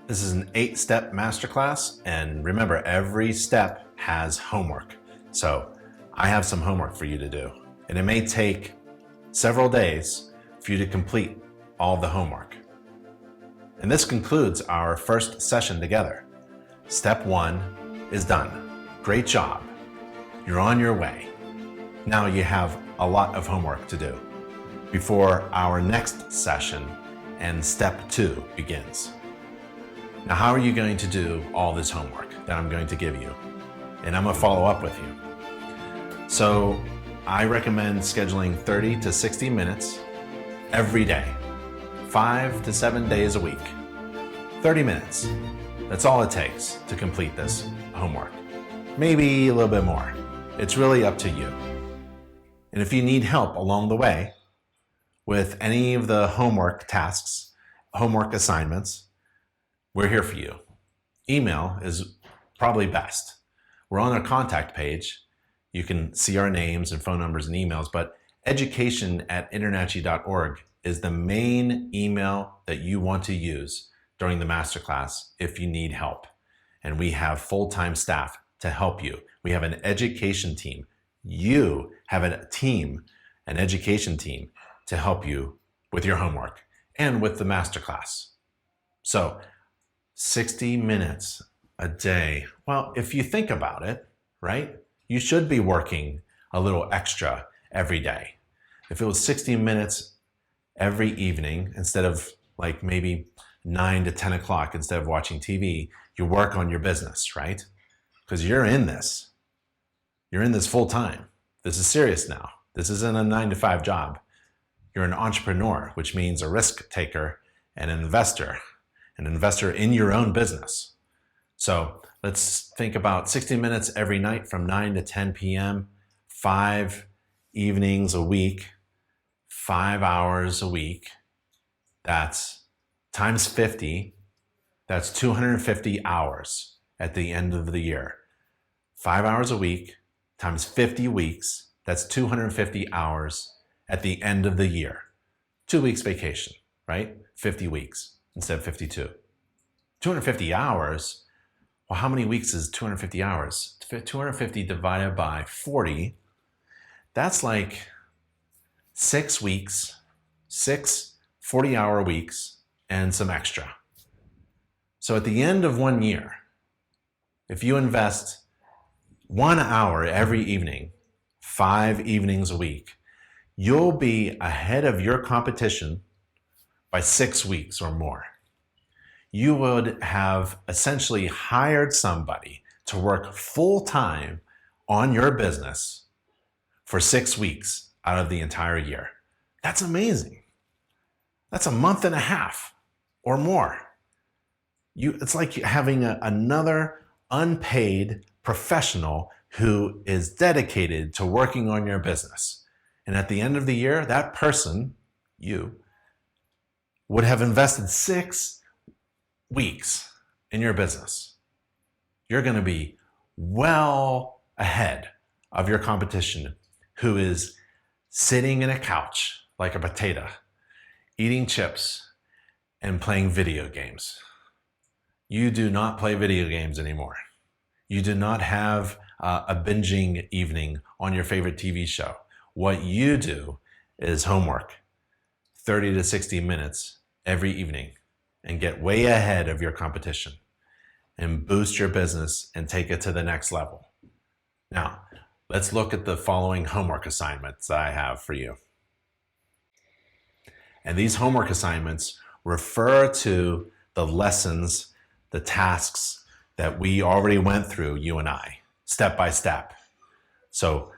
This is an 8-step masterclass, and remember, every step has homework. So I have some homework for you to do, and it may take several days for you to complete all the homework. And this concludes our first session together. Step 1 is done. Great job. You're on your way. Now you have a lot of homework to do before our next session and step 2 begins. Now, how are you going to do all this homework that I'm going to give you? And I'm going to follow up with you. So I recommend scheduling 30 to 60 minutes every day, 5 to 7 days a week. 30 minutes. That's all it takes to complete this homework. Maybe a little bit more. It's really up to you. And if you need help along the way with any of the homework tasks, homework assignments, we're here for you. Email is probably best. We're on our contact page. You can see our names and phone numbers and emails, but education@internachi.org is the main email that you want to use during the masterclass if you need help. And we have full-time staff to help you. We have an education team. You have a team, an education team, to help you with your homework and with the masterclass. So 60 minutes a day. Well, if you think about it, right? You should be working a little extra every day. If it was 60 minutes every evening, instead of like maybe 9 to 10 o'clock, instead of watching TV, you work on your business, right? Because you're in this. You're in this full time. This is serious now. This isn't a 9 to 5 job. You're an entrepreneur, which means a risk taker and an investor in your own business. So let's think about 60 minutes every night from 9 to 10 p.m., 5 evenings a week, 5 hours a week. That's times 50. That's 250 hours at the end of the year. 5 hours a week times 50 weeks. That's 250 hours at the end of the year. 2 weeks vacation, right? 50 weeks. Instead of 52. 250 hours, well, how many weeks is 250 hours? 250 divided by 40, that's like 6 weeks, 6 40-hour weeks, and some extra. So at the end of 1 year, if you invest 1 hour every evening, 5 evenings a week, you'll be ahead of your competition by 6 weeks or more. You would have essentially hired somebody to work full-time on your business for 6 weeks out of the entire year. That's amazing. That's a month and a half or more. It's like having another unpaid professional who is dedicated to working on your business. And at the end of the year, that person, you, would have invested 6 weeks in your business. You're going to be well ahead of your competition who is sitting in a couch like a potato, eating chips and playing video games. You do not play video games anymore. You do not have a binging evening on your favorite TV show. What you do is homework. 30 to 60 minutes every evening and get way ahead of your competition and boost your business and take it to the next level. Now, let's look at the following homework assignments I have for you. And these homework assignments refer to the lessons, the tasks that we already went through, you and I, step by step. So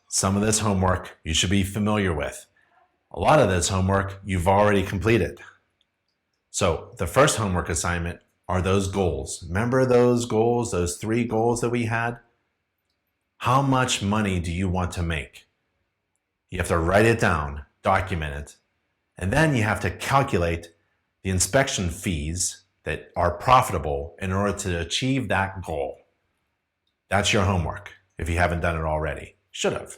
some of this homework you should be familiar with. A lot of this homework you've already completed. So the first homework assignment are those goals. Remember those goals, those 3 goals that we had? How much money do you want to make? You have to write it down, document it, and then you have to calculate the inspection fees that are profitable in order to achieve that goal. That's your homework if you haven't done it already. Should have.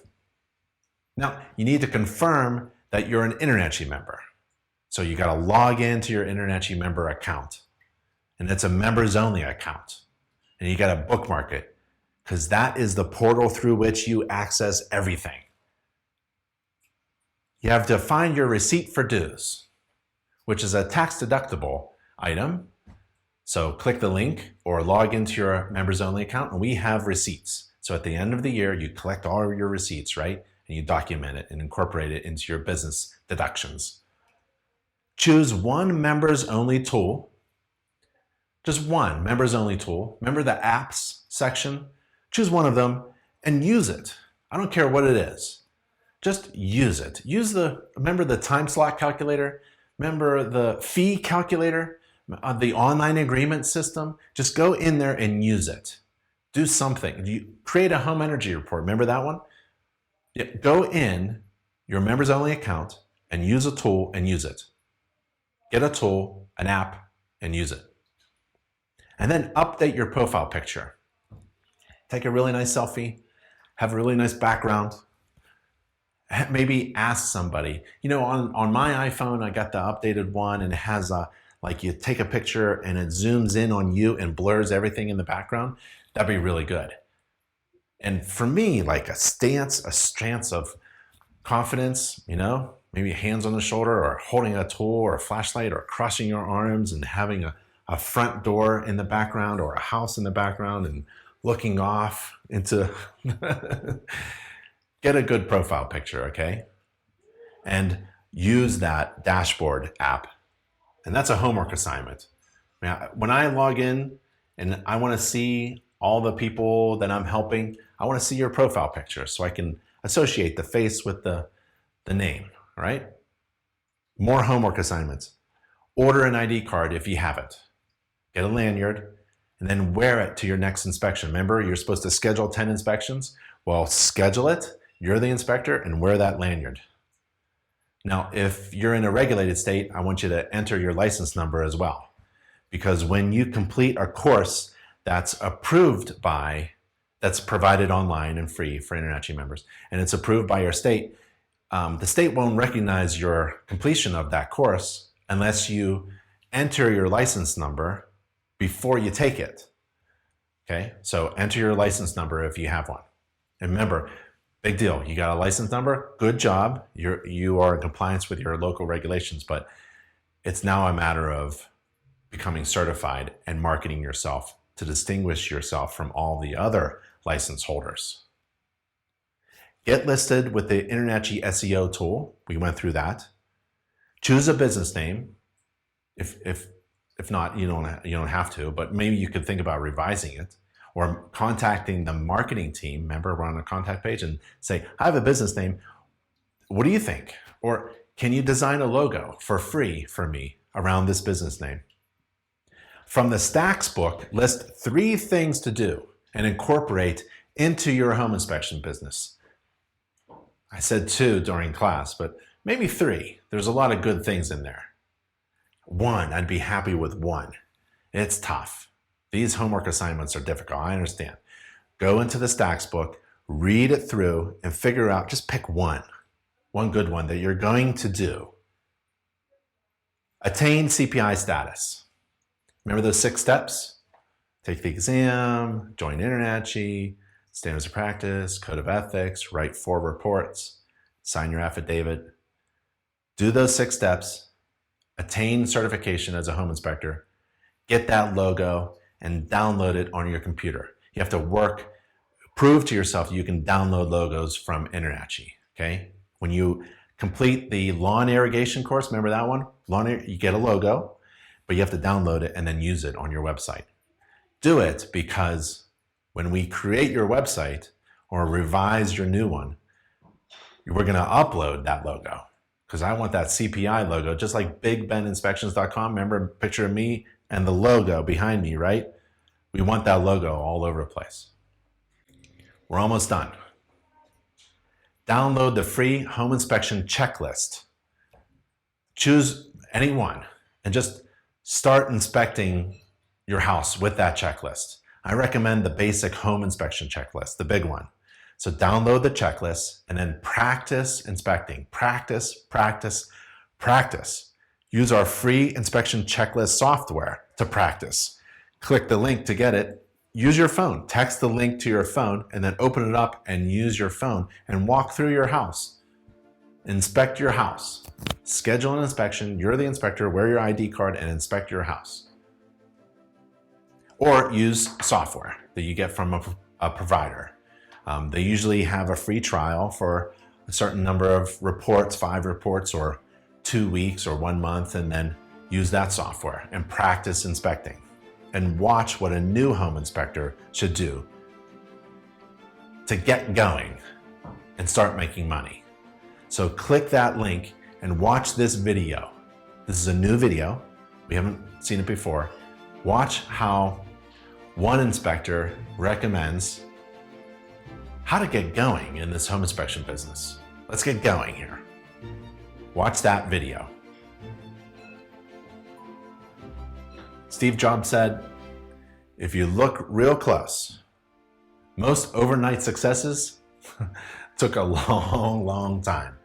Now, you need to confirm that you're an InterNACHI member. So you got to log into your InterNACHI member account. and it's a members only account. And you got to bookmark it because that is the portal through which you access everything. You have to find your receipt for dues, which is a tax deductible item. So click the link or log into your members only account and we have receipts. So at the end of the year, you collect all of your receipts, right? And you document it and incorporate it into your business deductions. Choose one members only tool, just one members only tool. Remember the apps section? Choose one of them and use it. I don't care what it is. Just use it. Remember the time slot calculator? Remember the fee calculator? The online agreement system? Just go in there and use it. Do something. You create a home energy report. Remember that one? Yeah, go in your members only account and use a tool and use it. Get a tool, an app, and use it. And then update your profile picture. Take a really nice selfie, have a really nice background. Maybe ask somebody, on my iPhone, I got the updated one and it has like you take a picture and it zooms in on you and blurs everything in the background. That'd be really good. And for me, like a stance of confidence, maybe hands on the shoulder or holding a tool or a flashlight or crossing your arms and having a front door in the background or a house in the background and looking off into get a good profile picture, okay? And use that dashboard app. And that's a homework assignment. When I log in and I want to see all the people that I'm helping, I want to see your profile picture so I can associate the face with the name, all right? More homework assignments. Order an ID card if you haven't. Get a lanyard and then wear it to your next inspection. Remember, you're supposed to schedule 10 inspections? Well, schedule it. You're the inspector and wear that lanyard. Now, if you're in a regulated state, I want you to enter your license number as well. Because when you complete a course that's provided online and free for InterNACHI members, and it's approved by your state, the state won't recognize your completion of that course unless you enter your license number before you take it. Okay, so enter your license number if you have one. And remember, big deal. You got a license number. Good job. You are in compliance with your local regulations, but it's now a matter of becoming certified and marketing yourself to distinguish yourself from all the other license holders. Get listed with the InterNACHI SEO tool. We went through that. Choose a business name. If not, you don't have to, but maybe you could think about revising it. Or contacting the marketing team, remember we're on a contact page, and say, I have a business name, what do you think? Or can you design a logo for free for me around this business name? From the Stacks book, list 3 things to do and incorporate into your home inspection business. I said 2 during class, but maybe 3. There's a lot of good things in there. 1, I'd be happy with 1. It's tough. These homework assignments are difficult, I understand. Go into the Stacks book, read it through, and figure out, just pick one good one that you're going to do. Attain CPI status. Remember those 6 steps? Take the exam, join InterNACHI, standards of practice, code of ethics, write 4 reports, sign your affidavit. Do those 6 steps, attain certification as a home inspector, get that logo, and download it on your computer. You have to prove to yourself you can download logos from InterNACHI, okay? When you complete the lawn irrigation course, remember that one? You get a logo, but you have to download it and then use it on your website. Do it because when we create your website or revise your new one, we're gonna upload that logo because I want that CPI logo, just like BigBenInspections.com. Remember a picture of me and the logo behind me, right? We want that logo all over the place. We're almost done. Download the free home inspection checklist. Choose any one and just start inspecting your house with that checklist. I recommend the basic home inspection checklist, the big one. So download the checklist and then practice inspecting. Practice, practice, practice. Use our free inspection checklist software to practice. Click the link to get it. Use your phone. Text the link to your phone and then open it up and use your phone and walk through your house. Inspect your house. Schedule an inspection. You're the inspector. Wear your ID card and inspect your house. Or use software that you get from a provider. They usually have a free trial for a certain number of reports, 5 reports or 2 weeks or 1 month, and then use that software and practice inspecting and watch what a new home inspector should do to get going and start making money. So click that link and watch this video. This is a new video. We haven't seen it before. Watch how one inspector recommends how to get going in this home inspection business. Let's get going here. Watch that video. Steve Jobs said, if you look real close, most overnight successes took a long, long time.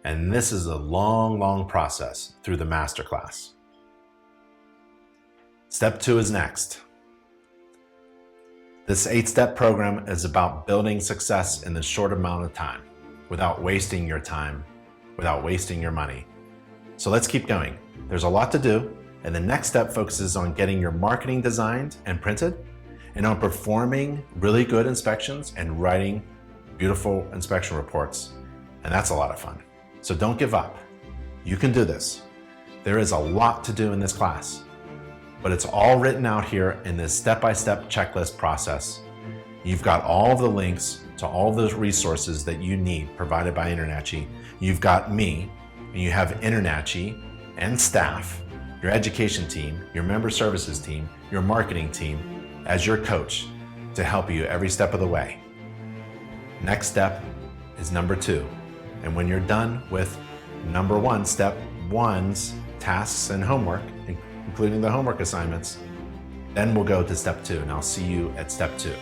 And this is a long, long process through the masterclass. Step 2 is next. This 8-step program is about building success in the short amount of time without wasting your time, without wasting your money. So let's keep going. There's a lot to do, and the next step focuses on getting your marketing designed and printed, and on performing really good inspections and writing beautiful inspection reports. And that's a lot of fun. So don't give up. You can do this. There is a lot to do in this class, but it's all written out here in this step-by-step checklist process. You've got all of the links to all those resources that you need provided by InterNACHI. You've got me, and you have InterNACHI and staff, your education team, your member services team, your marketing team as your coach to help you every step of the way. Next step is number 2. And when you're done with number 1, step 1's tasks and homework, including the homework assignments, then we'll go to step 2, and I'll see you at step 2.